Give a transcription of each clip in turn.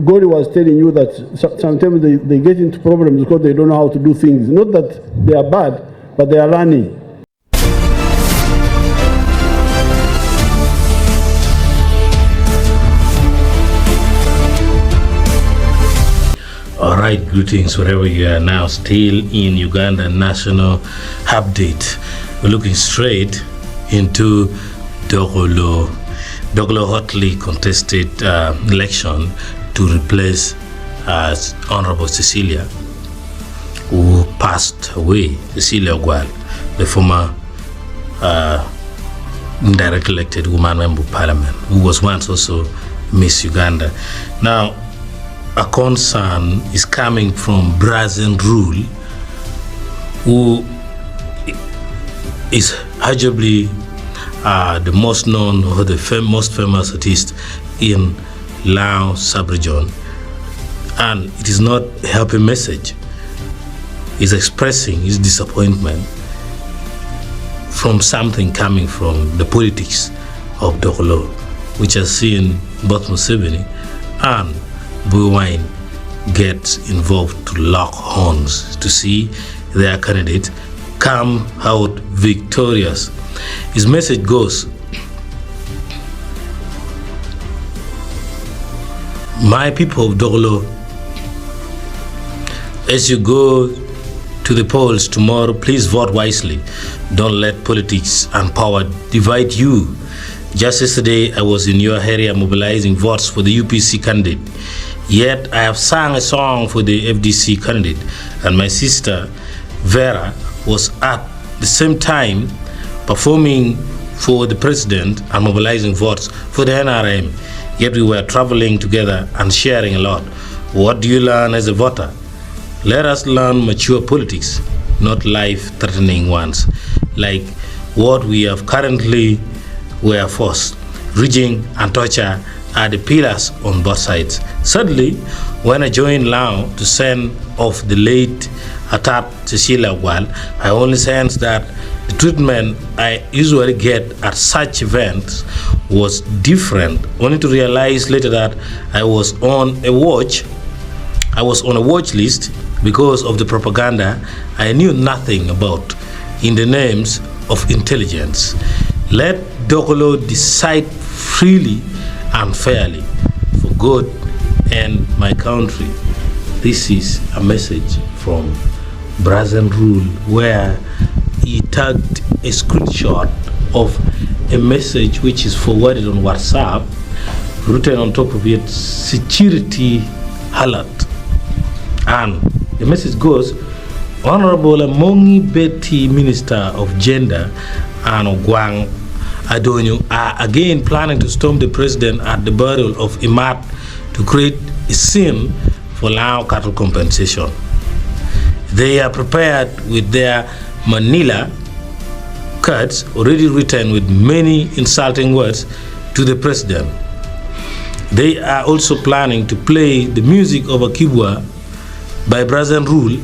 Gori was telling you that sometimes they get into problems because they don't know how to do things. Not that they are bad, but they are learning. All right, greetings wherever you are now, still in Uganda National Update. We're looking straight into Dokolo. Dokolo hotly contested election to replace Honorable Cecilia, who passed away, Cecilia Ogwal, the former indirectly elected woman member of parliament, who was once also Miss Uganda. Now, a concern is coming from Brazen rule, who is arguably the most known or the most famous artist in Lao sub-region, and it is not a happy message. He's expressing his disappointment from something coming from the politics of Dokolo, which has seen both Museveni and Wine get involved to lock horns to see their candidate come out victorious. His message goes, my people of Dokolo, as you go to the polls tomorrow, please vote wisely. Don't let politics and power divide you. Just yesterday, I was in your area mobilizing votes for the UPC candidate. Yet I have sung a song for the FDC candidate, and my sister Vera was at the same time performing for the president and mobilizing votes for the NRM. Yet we were traveling together and sharing a lot. What do you learn as a voter? Let us learn mature politics, not life-threatening ones, like what we have currently were forced. Rigging and torture are the pillars on both sides. Sadly, when I joined Lao to send off the late attacked Cecilia Ogwal, I only sensed that the treatment I usually get at such events was different, only to realize later that I was on a watch list because of the propaganda I knew nothing about in the names of intelligence. Let Dokolo decide freely and fairly for God and my country. This is a message from Brazen Rule, where he tagged a screenshot of a message which is forwarded on WhatsApp, written on top of it, security alert. And the message goes, Honorable Amongi Betty, Minister of Gender and Ogwang Adonyo, are again planning to storm the president at the burial of Imat to create a scene for Lao cattle compensation. They are prepared with their Manila cards already written with many insulting words to the president. They are also planning to play the music of Akibwa by Brazen Rule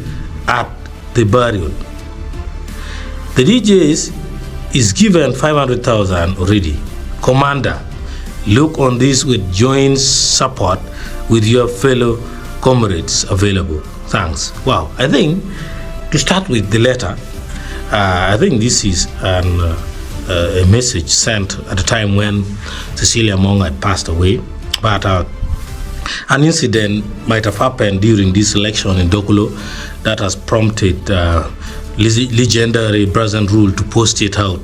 at the burial. The DJs is given 500,000 already. Commander, look on this with joint support with your fellow comrades available. Thanks. Wow. I think to start with the letter, I think this is a message sent at the time when Cecilia Mong had passed away. But an incident might have happened during this election in Dokolo that has prompted legendary Brazen Rule to post it out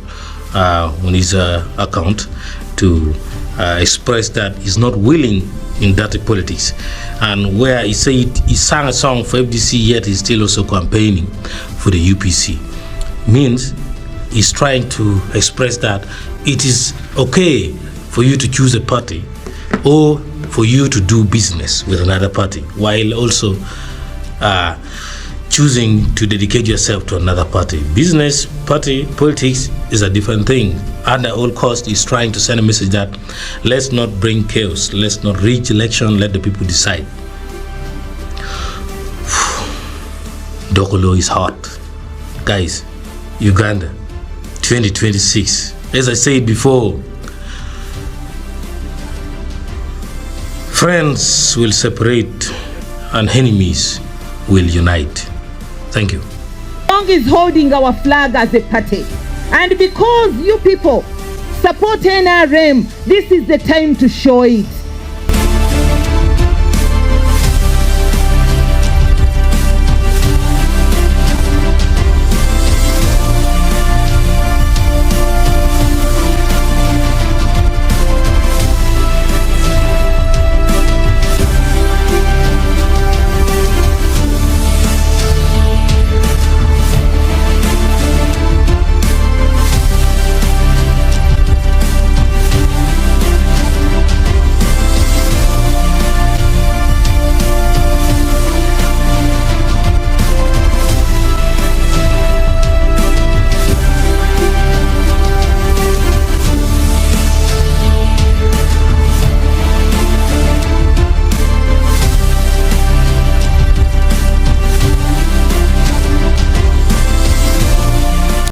on his account to express that he's not willing in dirty politics, and where he said he sang a song for FDC, yet he's still also campaigning for the UPC. Means he's trying to express that it is okay for you to choose a party or for you to do business with another party, while also choosing to dedicate yourself to another party. Business, party, politics is a different thing. Under all cost is trying to send a message that let's not bring chaos, let's not reach election, let the people decide. Dokolo is hot. Guys, Uganda, 2026. As I said before, Friends will separate and enemies will unite. Thank you. Song is holding our flag as a party. And because you people support NRM, this is the time to show it.